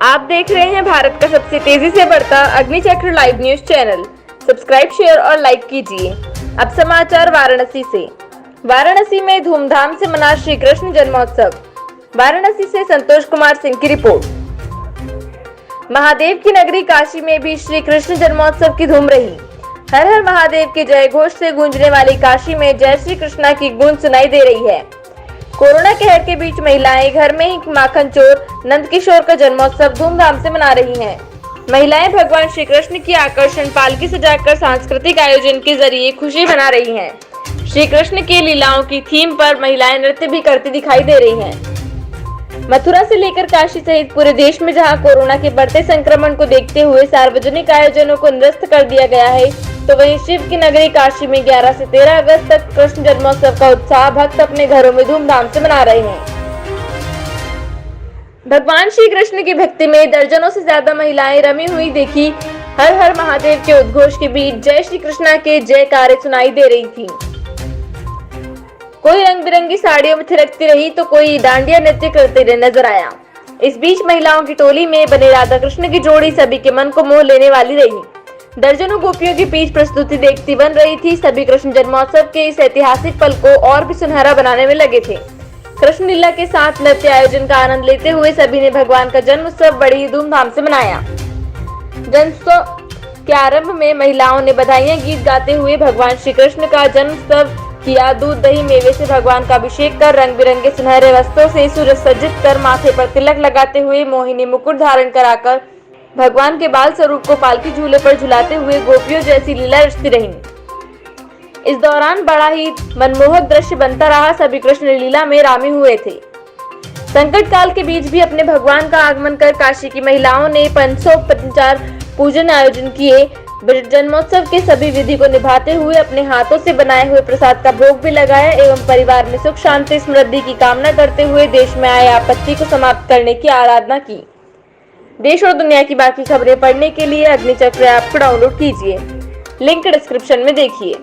आप देख रहे हैं भारत का सबसे तेजी से बढ़ता Agnichakra live news channel. Subscribe, share और लाइक कीजिए। अब समाचार वाराणसी से। वाराणसी में धूमधाम से मना श्री कृष्ण जन्मोत्सव। वाराणसी से संतोष कुमार सिंह की रिपोर्ट। महादेव की नगरी काशी में भी श्री कृष्ण जन्मोत्सव की धूम रही। हर हर महादेव के जय घोष से गूंजने वाली काशी में जय श्री कृष्णा की गूंज सुनाई दे रही है। कोरोना कहर के बीच महिलाएं घर में ही माखन चोर नंदकिशोर का जन्मोत्सव धूमधाम से मना रही हैं। महिलाएं भगवान श्री कृष्ण की आकर्षण पालकी सजाकर सांस्कृतिक आयोजन के जरिए खुशी मना रही हैं। श्री कृष्ण की लीलाओं की थीम पर महिलाएं नृत्य भी करती दिखाई दे रही हैं। मथुरा से लेकर काशी सहित पूरे देश में जहां कोरोना के बढ़ते संक्रमण को देखते हुए सार्वजनिक आयोजनों को निरस्त कर दिया गया है, तो वहीं शिव की नगरी काशी में 11 से 13 अगस्त तक कृष्ण जन्मोत्सव का उत्साह भक्त अपने घरों में धूमधाम से मना रहे हैं। भगवान श्री कृष्ण की भक्ति में दर्जनों से ज्यादा महिलाएं रमी हुई देखी। हर हर महादेव के उद्घोष के बीच जय श्री कृष्णा के जयकारे सुनाई दे रही थी। कोई रंग बिरंगी साड़ियों में थिरकती रही तो कोई डांडिया नृत्य करते हुए नजर आया। इस बीच महिलाओं की टोली में बने राधा कृष्ण की जोड़ी सभी के मन को मोह लेने वाली रही। दर्जनों गोपियों की बीच प्रस्तुति देखती बन रही थी। सभी कृष्ण जन्मोत्सव के इस ऐतिहासिक पल को और भी सुनहरा बनाने में लगे थे। कृष्ण लीला के साथ नृत्य आयोजन का आनंद लेते हुए सभी ने भगवान का जन्म उत्सव बड़ी ही धूमधाम से मनाया। जन्मोत्सव के आरंभ में महिलाओं ने बधाइयां गीत गाते हुए भगवान श्री कृष्ण का जन्म उत्सव किया। दूध दही मेवे से भगवान का अभिषेक कर रंग बिरंगे सुनहरे वस्त्रों से सुसज्जित कर माथे पर तिलक लगाते हुए मोहिनी मुकुट धारण कराकर भगवान के बाल स्वरूप को पालकी झूले पर झुलाते हुए गोपियों जैसी लीला रचती रहीं। इस दौरान बड़ा ही मनमोहक दृश्य बनता रहा। सभी कृष्ण लीला में रामी हुए थे। संकट काल के बीच भी अपने भगवान का आगमन कर काशी की महिलाओं ने 550 पूजन आयोजन किए। जन्मोत्सव के सभी विधि को निभाते हुए अपने हाथों से बनाए हुए प्रसाद का भोग भी लगाया एवं परिवार में सुख शांति समृद्धि की कामना करते हुए देश में आए आपत्ति को समाप्त करने की आराधना की। देश और दुनिया की बाकी खबरें पढ़ने के लिए अग्निचक्र ऐप को डाउनलोड कीजिए। लिंक डिस्क्रिप्शन में देखिए।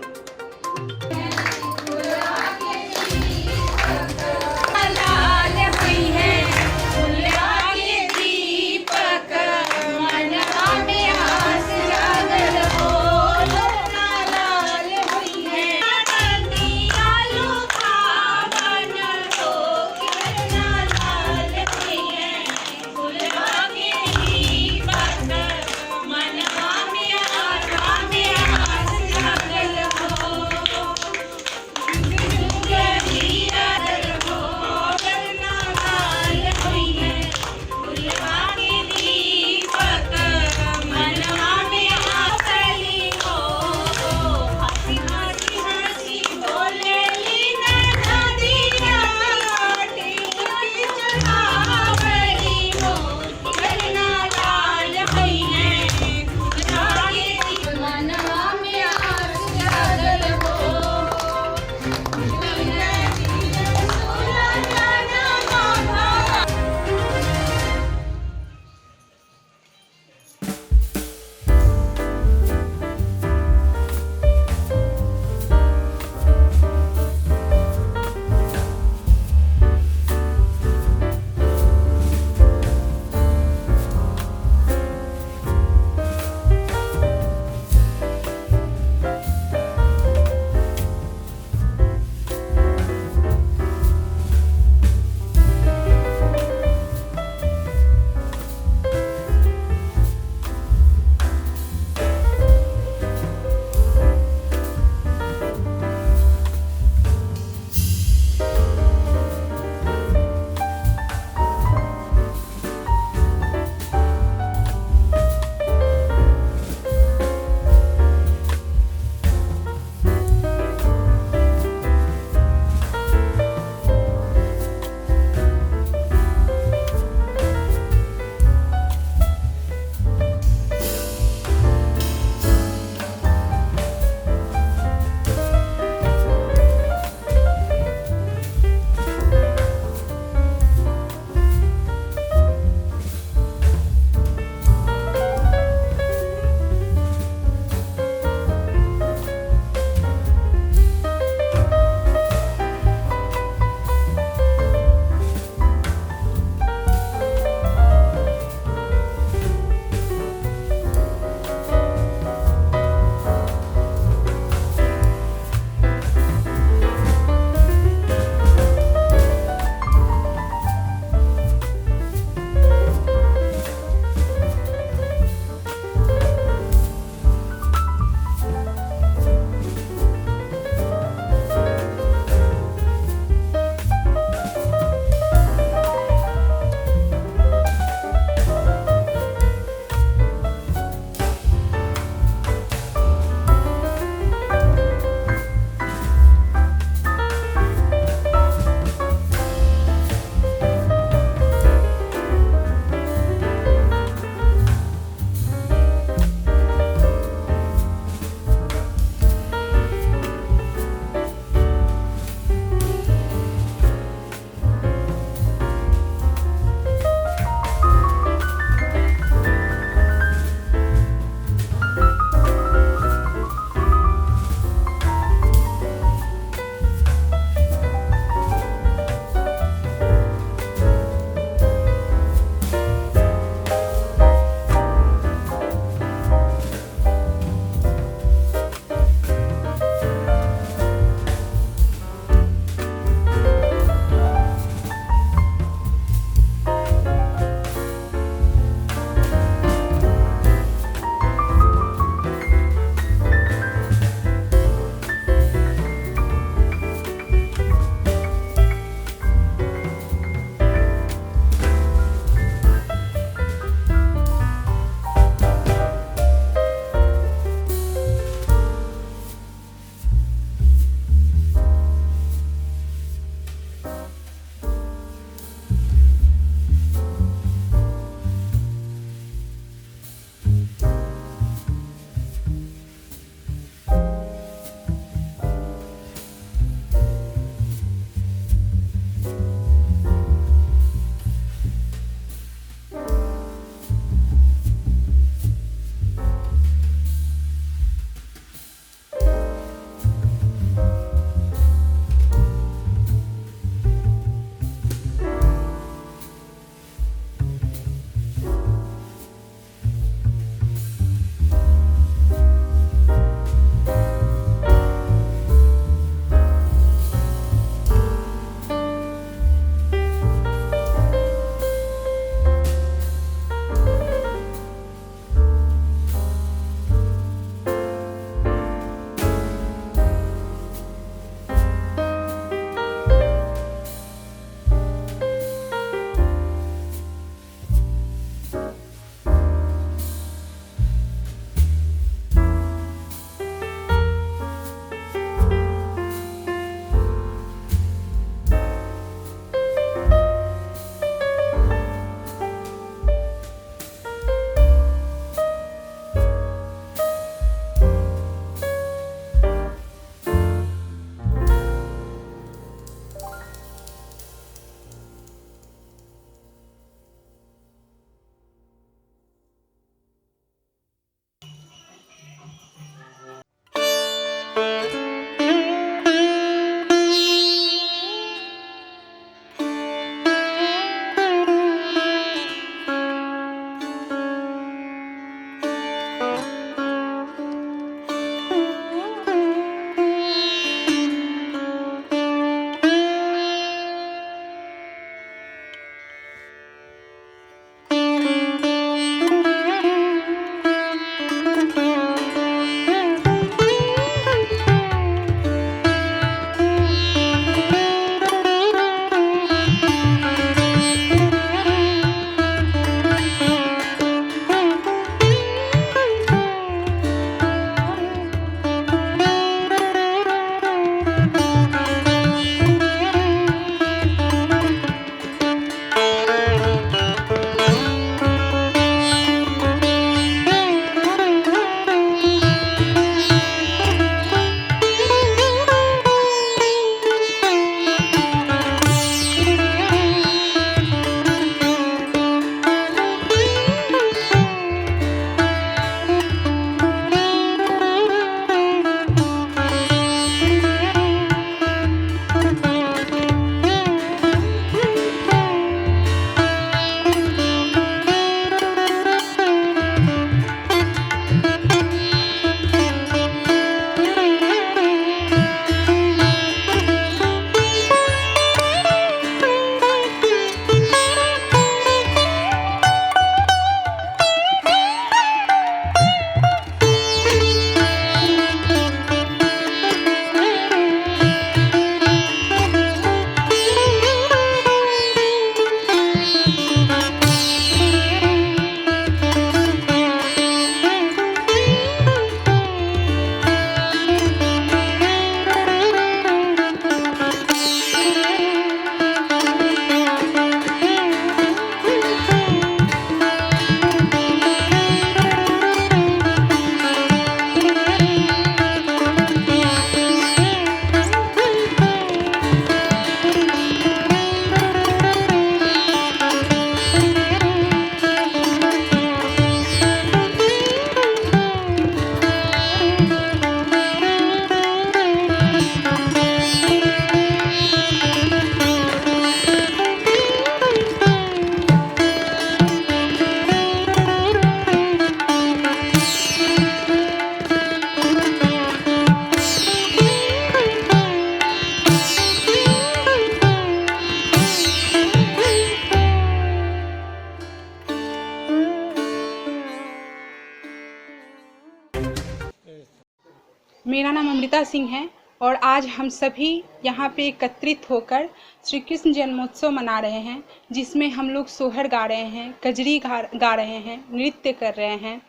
मेरा नाम अमृता सिंह है और आज हम सभी यहाँ पे एकत्रित होकर श्री कृष्ण जन्मोत्सव मना रहे हैं, जिसमें हम लोग सोहर गा रहे हैं, कजरी गा रहे हैं, नृत्य कर रहे हैं।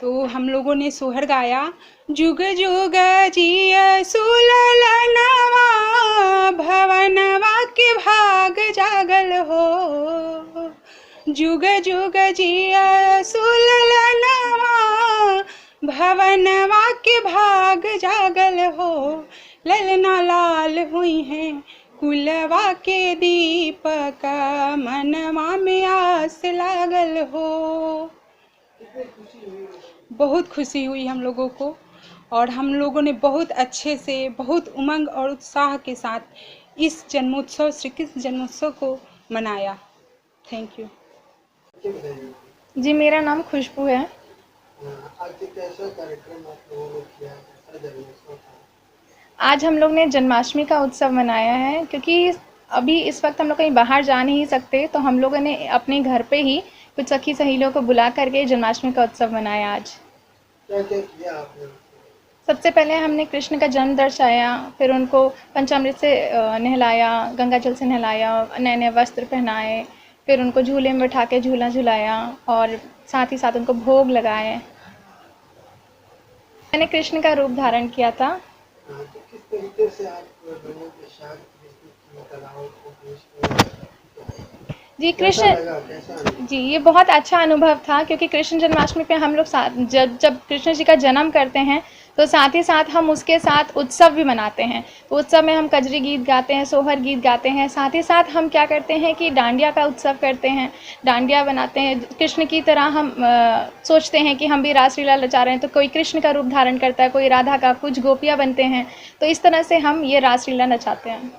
तो हम लोगों ने सोहर गाया, जुग जुग जिय सुललनवा, भवनवा के भाग जागल हो। जुग जुग जिय सुललनवा, भवनवा के भाग जागल हो। ललना लाल हुई हैं कुलवा के दीपक, मनवा में आस लागल हो। बहुत खुशी हुई हम लोगों को और हम लोगों ने बहुत अच्छे से, बहुत उमंग और उत्साह के साथ इस जन्मोत्सव, श्री कृष्ण जन्मोत्सव को मनाया। Thank you. जी, मेरा नाम खुशबू है। आज कैसा कार्यक्रम आप लोगों ने किया, कैसा जन्मोत्सव था? आज हम लोग ने जन्माष्टमी का उत्सव मनाया है, क्योंकि अभी इस वक्त हम लोग कहीं बाहर जा नहीं सकते, तो हम लोगों ने अपने घर पे ही कुछ सखी सहेलियों को बुला करके जन्माष्टमी का उत्सव मनाया आज। क्या क्या किया आपने? सबसे पहले हमने कृष्ण का जन्म दर्शाया, फिर उनको पंचामृत से नहलाया, गंगा जल से नहलाया, नए नए वस्त्र पहनाए, फिर उनको झूले में बैठा के झूला झुलाया और साथ ही साथ उनको भोग लगाए। मैंने कृष्ण का रूप धारण किया था। तो किस तरीके से आप लोगों के साथ कृष्ण की कलाओं को पेश किया? जी, कैसा कृष्ण लगा, कैसा अनुभव? जी, ये बहुत अच्छा अनुभव था, क्योंकि कृष्ण जन्माष्टमी पे हम लोग जब कृष्ण जी का जन्म करते हैं तो साथ ही साथ हम उसके साथ उत्सव भी मनाते हैं। तो उत्सव में हम कजरी गीत गाते हैं, सोहर गीत गाते हैं, साथ ही साथ हम क्या करते हैं कि डांडिया का उत्सव करते हैं, डांडिया बनाते हैं। कृष्ण की तरह हम सोचते हैं कि हम भी रासलीला रचा रहे हैं, तो कोई कृष्ण का रूप धारण करता है, कोई राधा का, कुछ गोपियाँ बनते हैं। तो इस तरह से हम ये रासलीला नचाते हैं।